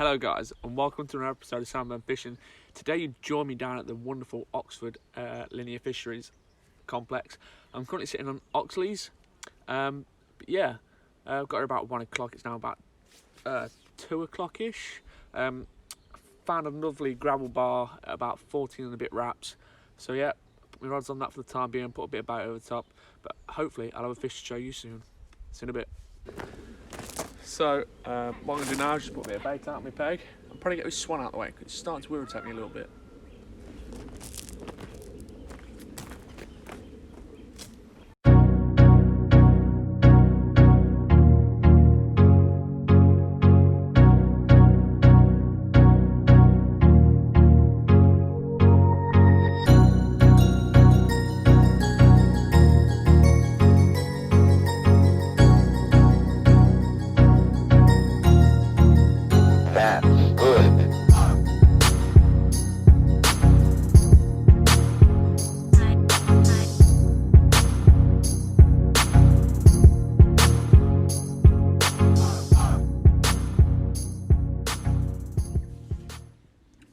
Hello guys, and welcome to another episode of Salmon Fishing. Today you join me down at the wonderful Oxford Linear Fisheries complex. I'm currently sitting on Oxley's, but yeah, I've got here about 1 o'clock. It's now about 2 o'clock-ish. Found a lovely gravel bar at about 14 and a bit wraps. So yeah, put my rods on that for the time being, put a bit of bait over the top, but hopefully I'll have a fish to show you soon. See you in a bit. So, what I'm going to do now is just put a bit of bait out on my peg. I'll probably get this swan out of the way because it's starting to irritate me a little bit.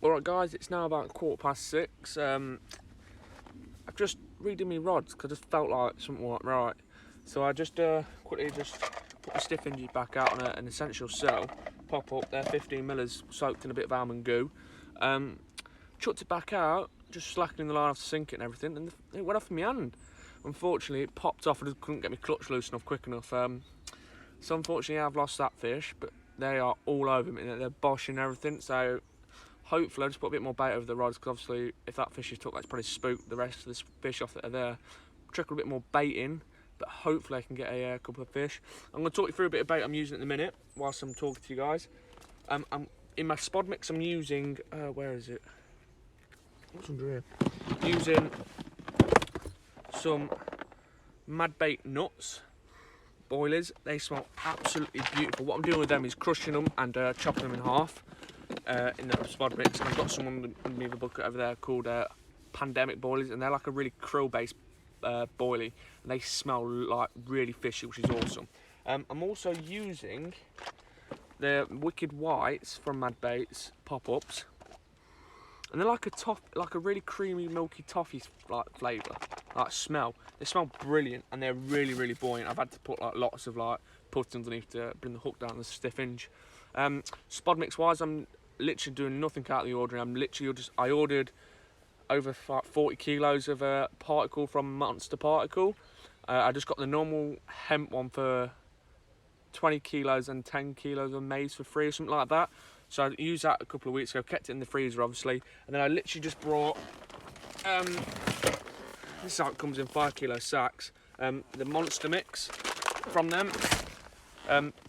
Alright guys, it's now about 6:15. I've just redone my rods because I just felt like something wasn't right. So I just quickly just put the stiff hinges back out on an essential cell, pop up, they're 15 millers soaked in a bit of almond goo. Chucked it back out, just slackening the line off to sink it and everything, and it went off in my hand. Unfortunately it popped off, I just couldn't get my clutch loose enough quick enough. So unfortunately I've lost that fish, but they are all over me, they're boshing and everything, so hopefully I'll just put a bit more bait over the rods, because obviously if that fish is took, that's probably spooked the rest of the fish off that are there. Trickle a bit more bait in, but hopefully I can get a couple of fish. I'm going to talk you through a bit of bait I'm using at the minute whilst I'm talking to you guys. I'm in my spod mix. I'm using where is it? What's under here? Using some mad bait nuts boilies. They smell absolutely beautiful. What I'm doing with them is crushing them and chopping them in half. In the spod mix, and I've got some underneath the bucket over there called pandemic boilies, and they're like a really krill based boilie, and they smell like really fishy, which is awesome. I'm also using the Wicked Whites from Mad Baits pop-ups, and they're like a really creamy milky toffee like flavour, like smell. They smell brilliant, and they're really buoyant. I've had to put like lots of like putty underneath to bring the hook down the stiff hinge. Spod mix wise, I'm literally doing nothing out of the ordinary. I ordered over 40 kilos of particle from Monster Particle. I just got the normal hemp one for 20 kilos and 10 kilos of maize for free or something like that. So I used that a couple of weeks ago, kept it in the freezer obviously, and then I literally just brought this is how it comes in 5 kilo sacks, the Monster Mix from them.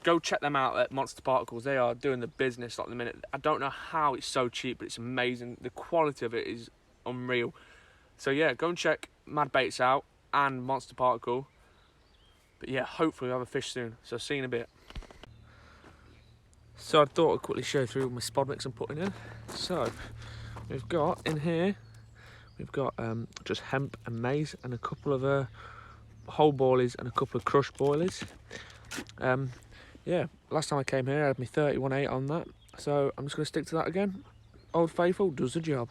Go check them out at Monster Particles. They are doing the business like the minute. I don't know how it's so cheap, but it's amazing. The quality of it is unreal. So yeah, go and check Mad Baits out and Monster Particle. But yeah, hopefully we'll have a fish soon. So see you in a bit. So I thought I'd quickly show through my spod mix I'm putting in. So we've got in here, we've got just hemp and maize and a couple of whole boilies and a couple of crushed boilies. Yeah, last time I came here I had my 31.8 on that, so I'm just going to stick to that again. Old Faithful does the job.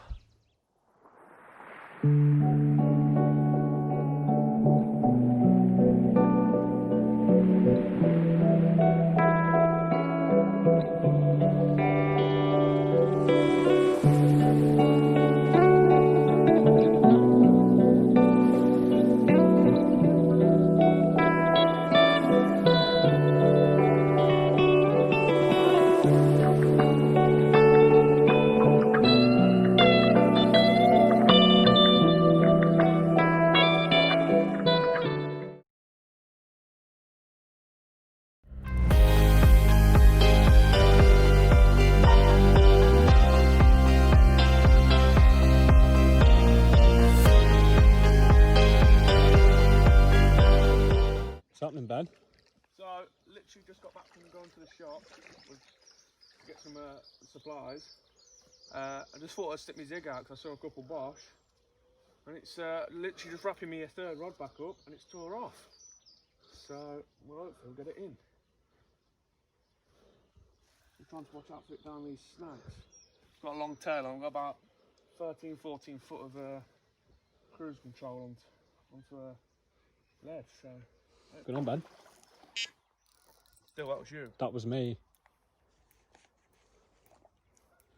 Happening, Ben? So literally just got back from going to the shop to get some supplies. I just thought I'd stick my zig out because I saw a couple bosh, and it's literally just wrapping me a third rod back up, and it's tore off. So well, hopefully we'll get it in. I'm trying to watch out for it down these snags. It's got a long tail. I've got about 13, 14 foot of cruise control onto a ledge. So. Good on, Ben. Still, that was you. That was me.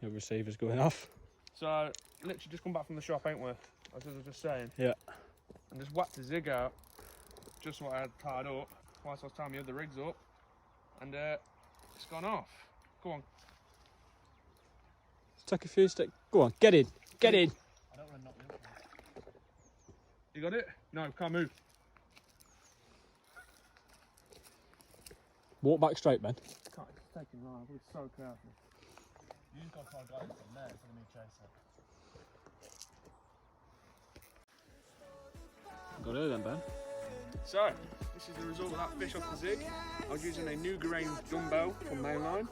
Your receiver's going off. So, literally just come back from the shop, ain't we? As I was just saying. Yeah. And just whacked the zig out. Just what I had tied up. Whilst I was tying the other rigs up. And it's gone off. Go on. Let's take a few steps. Go on, get in. Get in. I don't want to knock me up. You got it? No, can't move. Walk back straight, Ben. Can't, it's taking long. I've been so careful. You just got to try guidance from there instead of me chasing it. Got her then, Ben. So, this is the result of that fish off the zig. I was using a new grain dumbbell from mainline,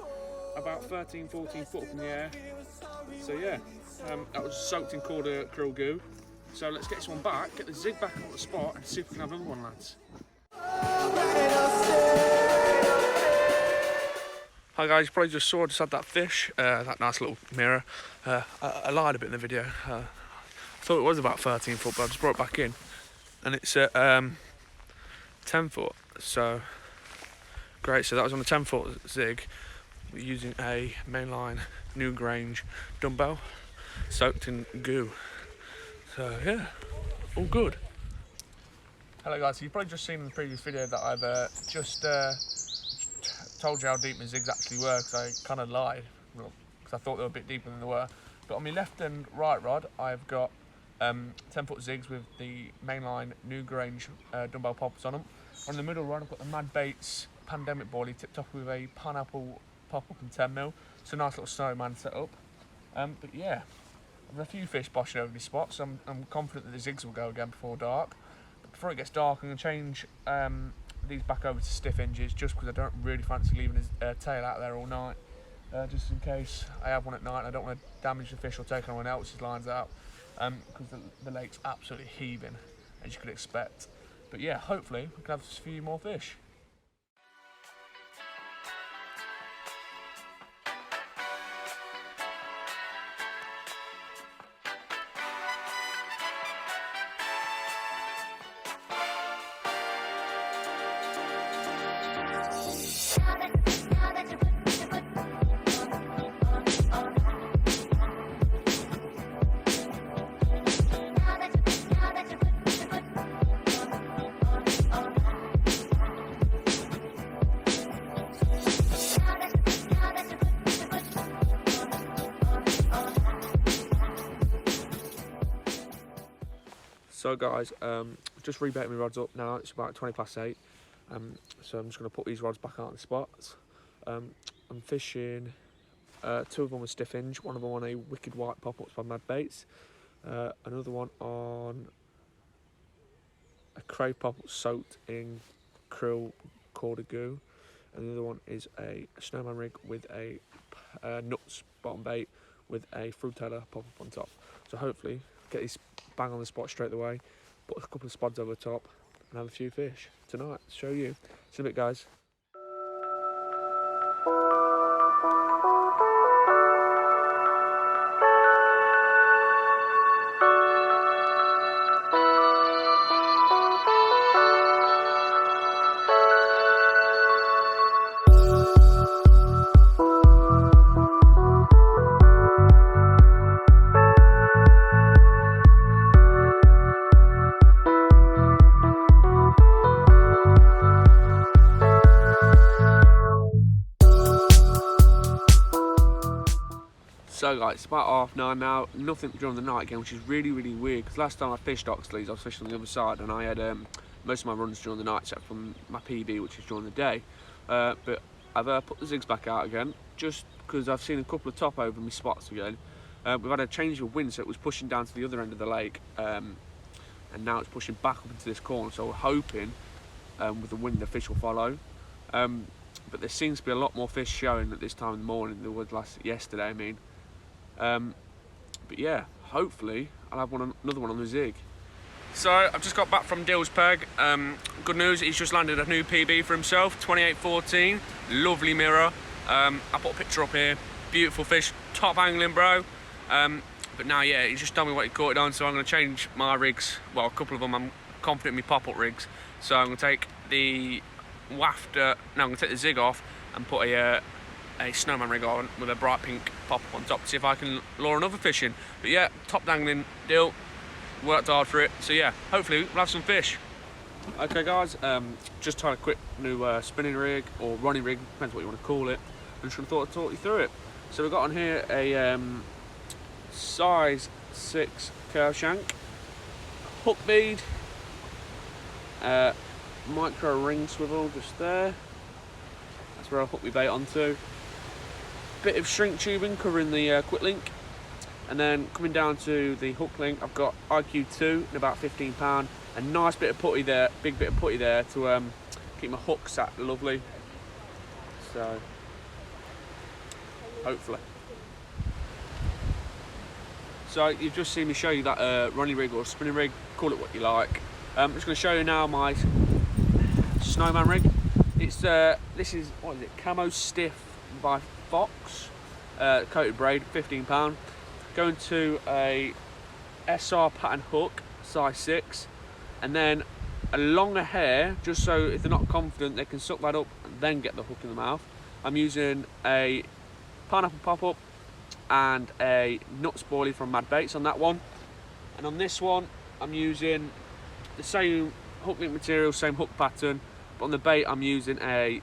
about 13, 14 foot up in the air. So yeah, that was soaked in quarter krill goo. So let's get this one back, get the zig back on the spot and see if we can have another one, lads. Hi guys, you probably just saw I just had that fish, that nice little mirror. I lied a bit in the video. I thought it was about 13 foot, but I just brought it back in. And it's at 10 foot, so great. So that was on a 10 foot zig using a mainline New Grange dumbbell soaked in goo. So yeah, all good. Hello guys, so you've probably just seen in the previous video that I've just told you how deep my zigs actually were, because I kind of lied, because I thought they were a bit deeper than they were. But on my left and right rod, I've got 10 foot zigs with the mainline New Grange dumbbell poppers on them. On the middle rod, I've got the Mad Baits Pandemic Boilie tipped off with a pineapple pop up in 10mm. It's a nice little snowman setup. But yeah, I've had a few fish boshing over these spots. I'm confident that the zigs will go again before dark. But before it gets dark, I'm going to change these back over to stiff hinges, just because I don't really fancy leaving his tail out there all night. Just in case I have one at night and I don't want to damage the fish or take anyone else's lines out. Because the lake's absolutely heaving, as you could expect. But yeah, hopefully we can have a few more fish. So guys, just rebaiting my rods up now. It's about 20 past 8. So I'm just going to put these rods back out on the spots. I'm fishing 2 of them with stiff hinge, one of them on a Wicked White pop-ups by Mad Baits, another one on a crave pop-up soaked in krill quarter goo, and the other one is a snowman rig with a nuts bottom bait with a fruitaler pop-up on top. So hopefully get these bang on the spot straight away, put a couple of spods over the top and have a few fish tonight. Show you. See you in a bit, guys. So guys, it's about 9:30 now, nothing during the night again, which is really weird, because last time I fished Oxley's, I was fishing on the other side, and I had most of my runs during the night, except from my PB, which is during the day. But I've put the zigs back out again, just because I've seen a couple of top over my spots again. We've had a change of wind, so it was pushing down to the other end of the lake, and now it's pushing back up into this corner, so we're hoping with the wind the fish will follow. But there seems to be a lot more fish showing at this time in the morning than there was yesterday, I mean. But yeah, hopefully I'll have another one on the zig. So I've just got back from Dill's Peg. Good news, he's just landed a new PB for himself, 2814, lovely mirror. I put a picture up here. Beautiful fish, top angling, bro. But now, yeah, he's just told me what he caught it on, so I'm going to change my rigs. Well, a couple of them I'm confident in my pop-up rigs. So I'm going to take the wafter, no, I'm going to take the zig off and put a snowman rig on with a bright pink pop-up on top to see if I can lure another fish in. But yeah, top dangling deal. Worked hard for it. So yeah, hopefully we'll have some fish. Okay guys, just tried a quick new spinning rig or running rig, depends what you want to call it. I just thought I'd talk you through it. So we've got on here a size 6 curve shank, hook bead, micro ring swivel just there. That's where I'll hook my bait onto. Bit of shrink tubing covering the quick link, and then coming down to the hook link, I've got IQ2 in about £15. A nice bit of putty there, big bit of putty there to keep my hook sat lovely. So hopefully. So you've just seen me show you that running rig or spinning rig, call it what you like. I'm just going to show you now my snowman rig. It's this is, what is it, Camo Stiff by Fox, coated braid, £15. Going to a SR pattern hook, size 6, and then a longer hair, just so if they're not confident they can suck that up and then get the hook in the mouth. I'm using a pineapple pop-up and a nuts boilie from Mad Baits on that one, and on this one I'm using the same hook link material, same hook pattern, but on the bait I'm using a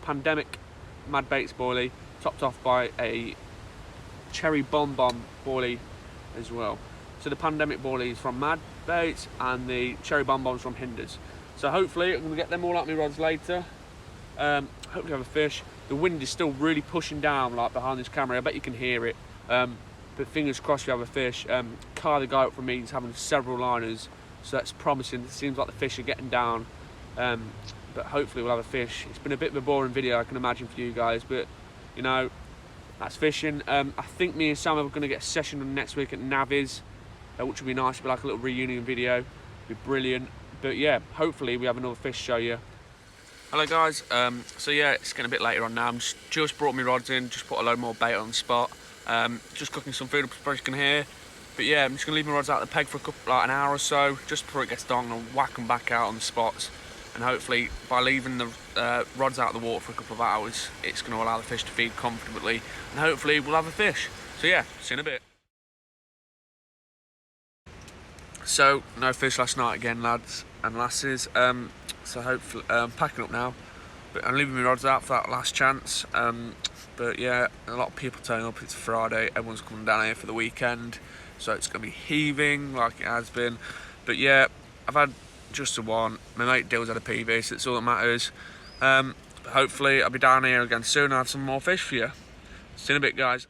Pandemic Mad Baits boilie topped off by a Cherry Bonbon boilie as well. So the Pandemic boilie is from Mad Baits and the Cherry Bonbons from Hinders. So hopefully I'm going to get them all out my rods later. Hopefully have a fish. The wind is still really pushing down like behind this camera. I bet you can hear it. But fingers crossed we have a fish. Kai, the guy up from me, is having several liners, so that's promising. It seems like the fish are getting down. But hopefully we'll have a fish. It's been a bit of a boring video, I can imagine, for you guys, but you know, that's fishing. I think me and Sam are going to get a session on next week at Navies, which would be nice. It'd be like a little reunion video. It'd be brilliant. But yeah, hopefully we have another fish to show you. Hello guys, so yeah, it's getting a bit later on now. I'm just brought my rods in, just put a load more bait on the spot. Just cooking some food, as you can hear. But yeah, I'm just going to leave my rods out of the peg for like an hour or so, just before it gets dark, and I'll whack them back out on the spots. And hopefully, by leaving the rods out of the water for a couple of hours, it's going to allow the fish to feed comfortably, and hopefully we'll have a fish. So yeah, see you in a bit. So, no fish last night again, lads and lasses. So hopefully, I'm packing up now, but I'm leaving my rods out for that last chance. But yeah, a lot of people turning up. It's Friday, everyone's coming down here for the weekend, so it's going to be heaving like it has been. But yeah, I've had just the one. My mate Dill's had a PB, so it's all that matters. But hopefully I'll be down here again soon and have some more fish for you. See you in a bit, guys.